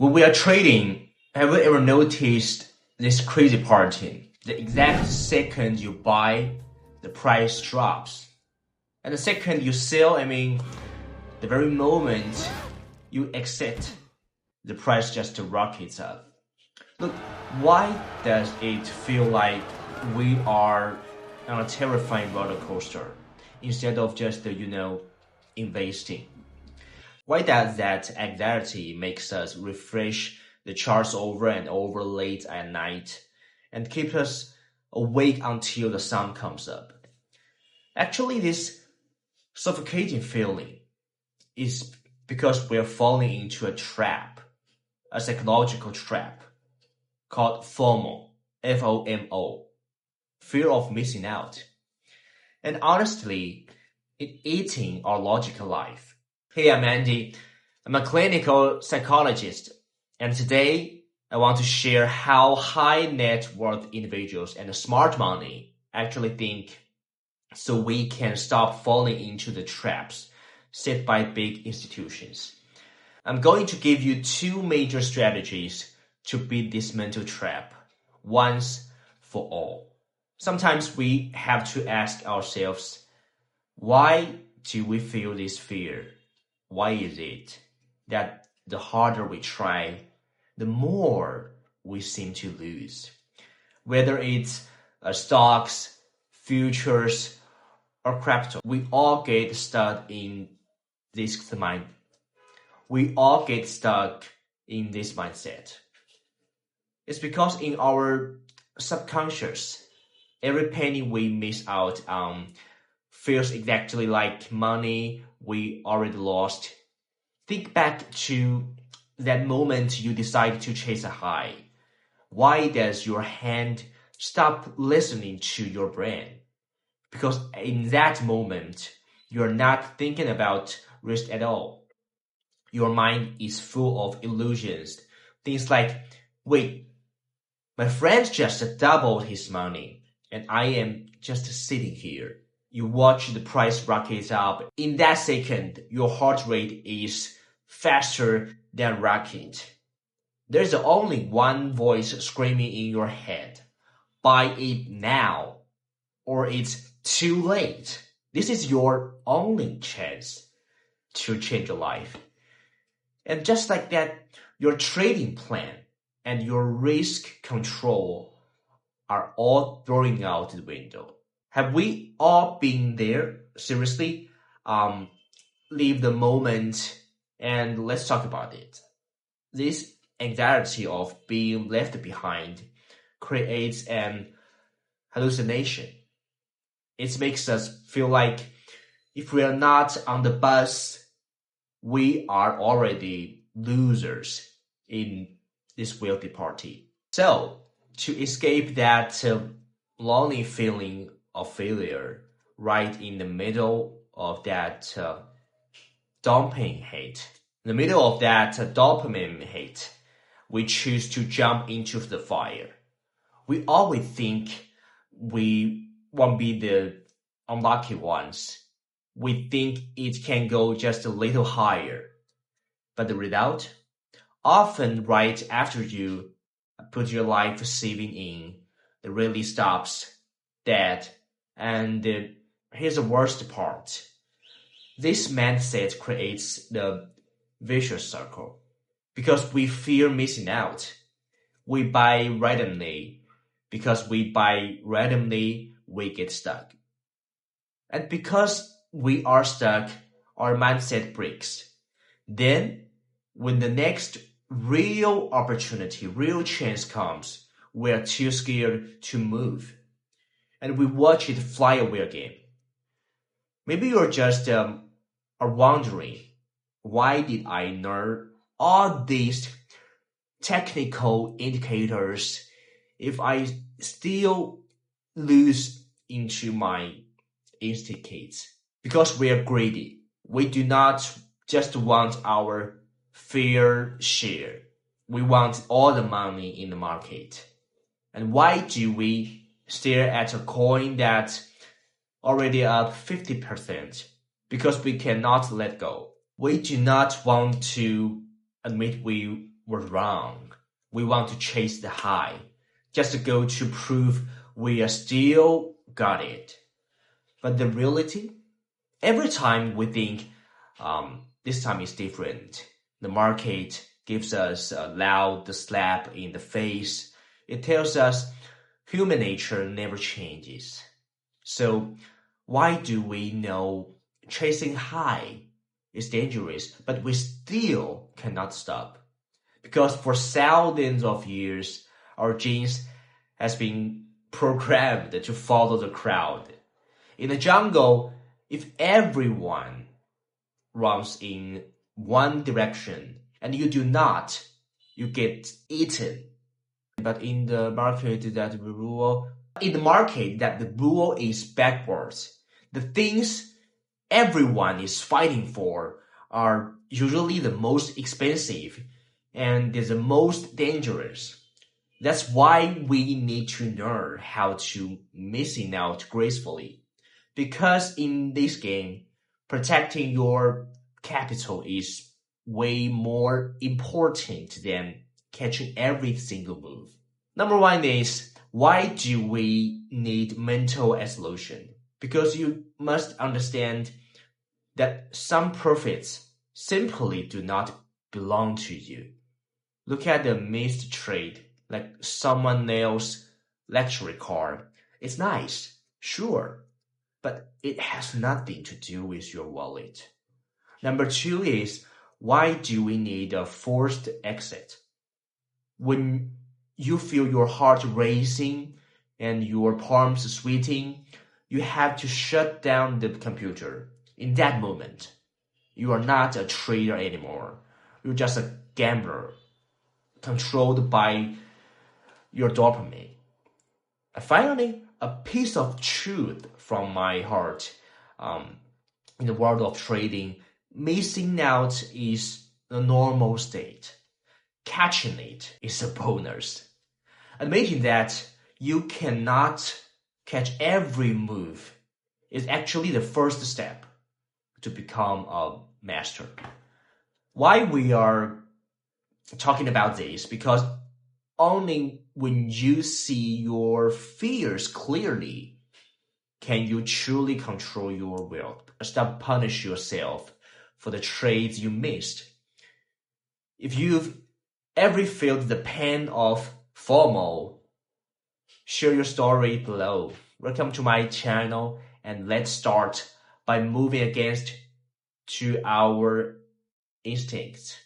When we are trading, have you ever noticed this crazy pattern? The exact second you buy, the price drops. And the second you sell, the very moment you exit, the price just rockets up. Look, why does it feel like we are on a terrifying roller coaster instead of just, investing? Why does that anxiety makes us refresh the charts over and over late at night and keep us awake until the sun comes up? Actually, this suffocating feeling is because we're falling into a trap, a psychological trap called FOMO, F-O-M-O, fear of missing out. And honestly, it's eating our logical life. Hey, I'm Andy. I'm a clinical psychologist, and today I want to share how high net worth individuals and smart money actually think so we can stop falling into the traps set by big institutions. I'm going to give you two major strategies to beat this mental trap once for all. Sometimes we have to ask ourselves, why do we feel this fear? Why is it that the harder we try, the more we seem to lose? Whether it's stocks, futures, or crypto, we all get stuck in this mind. We all get stuck in this mindset. It's because in our subconscious, every penny we miss out on feels exactly like money we already lost. Think back to that moment you decide to chase a high. Why does your hand stop listening to your brain? Because in that moment, you're not thinking about risk at all. Your mind is full of illusions. Things like, wait, my friend just doubled his money, and I am just sitting here. You watch the price rocket up. In that second, your heart rate is faster than rocket. There's only one voice screaming in your head. Buy it now, or it's too late. This is your only chance to change your life. And just like that, your trading plan and your risk control are all throwing out the window. Have we all been there? Seriously? Leave the moment and let's talk about it. This anxiety of being left behind creates an hallucination. It makes us feel like if we are not on the bus, we are already losers in this wealthy party. So, to escape that lonely feeling of failure right in the middle of that dopamine hit, we choose to jump into the fire. We always think we won't be the unlucky ones. We think it can go just a little higher. But the result? Often right after you put your life saving in, it really stops dead. And here's the worst part. This mindset creates the vicious circle. Because we fear missing out, we buy randomly. Because we buy randomly, we get stuck. And because we are stuck, our mindset breaks. Then, when the next real opportunity, real chance comes, we are too scared to move. And we watch it fly away again. Maybe you're just are wondering, why did I learn all these technical indicators if I still lose into my instincts? Because we are greedy. We do not just want our fair share. We want all the money in the market. And why do we stare at a coin that's already up 50%? Because we cannot let go. We do not want to admit we we're wrong. We want to chase the high, just to go to prove we are still got it. But the reality, every time we think this time is different, the market gives us a loud slap in the face. It tells us human nature never changes. So why do we know chasing high is dangerous, but we still cannot stop? Because for thousands of years, our genes has been programmed to follow the crowd. In the jungle, if everyone runs in one direction and you do not, you get eaten. But in the market that the rule is backwards. The things everyone is fighting for are usually the most expensive and is the most dangerous. That's why we need to learn how to missing out gracefully. Because in this game, protecting your capital is way more important than catching every single move. Number one is, why do we need mental isolation? Because you must understand that some profits simply do not belong to you. Look at the missed trade, like someone else's luxury car. It's nice, sure, but it has nothing to do with your wallet. Number two is, why do we need a forced exit? When you feel your heart racing and your palms sweating, you have to shut down the computer. In that moment, you are not a trader anymore. You're just a gambler, controlled by your dopamine. And finally, a piece of truth from my heart. In the world of trading, missing out is a normal state. Catching it is a bonus. Admitting that you cannot catch every move is actually the first step to become a master. Why we are talking about this? Because only when you see your fears clearly can you truly control your will. Stop punish yourself for the trades you missed. If you've ever felt the pain of FOMO, share your story below. Welcome to my channel, and let's start by moving against to our instincts.